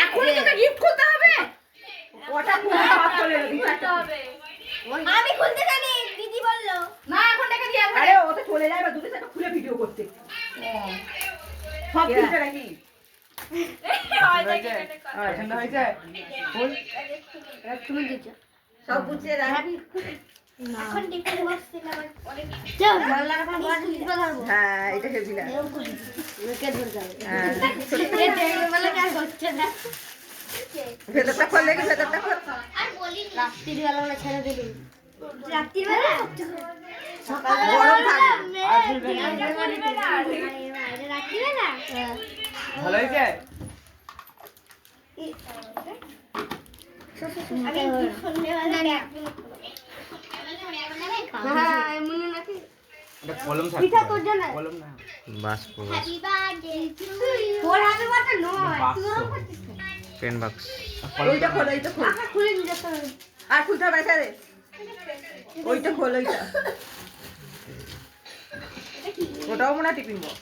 এখনই তোকে গিফট খুলতে হবে। ওটা খুলে সব চলে দিতে হবে। আমি খুলতে জানি, দিদি বললো। না এখন টাকা দিয়ে আরে ও তো চলে যাবে দুটো সেটা খুলে ভিডিও করতে। সব খুলতে নাকি? ঠান্ডা হয়েছে ফুল তুমি দিছো। সব বুঝে রাখবি। এখন টিফিন বক্স থেকে আবার অনেক চল জানলা এখন বড় টিফিন ধরবো। হ্যাঁ এটা হেভি না। ওকে ধরে যাবে। হ্যাঁ এই দেখবে বলে কাজ হচ্ছে না। ভেতরটা খুললে কি ভেতরটা খুল। আর বলি রাত্রির বেলা না ছেড়ে দিলি। রাত্রির বেলা সকালে গরম থাকবে। আর খুলবে না রাত্রির বেলা ভালো হয়েছে আমি সন্ধ্যাবেলা হ্যাঁ এমন নাকি এটা কলম থাকে পিঠা তোর জন্য কলম না বাস্প হ্যাপি বার্থডে টু ইউ তোর হ্যাপি বার্থডে নয় বাক্স। তুই করছিস পেন বাক্স ওইটা খোল ওইটা খোল। আচ্ছা খুলে নিয়ে যেতে হবে আর খুলতে হবে না রে। ওইটা খোল ওইটা। ওটাও মনে হয় টিফিন বক্স।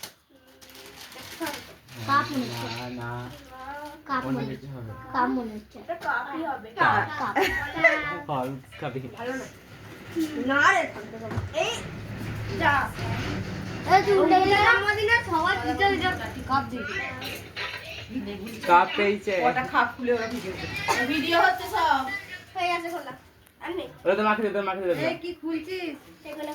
কাপ মনে হচ্ছে না না কাপ অন্য মনে কিছু হবে কাপ মনে হচ্ছে কাপই হবে। কাপ ফল খাবি না রে এই যা এই তুই উঠে গেলে আমাদের না সবাই পিঠা দিতে কাপ দিবি কাপ পেয়েছে ওটা খাপ খুলে ওরা ভিডিও করছে। ভিডিও হচ্ছে সব। হয়ে গেছে খোলা আর নেই ওটা তো মাখিয়ে দে এই কি খুলছিস? সেগুলো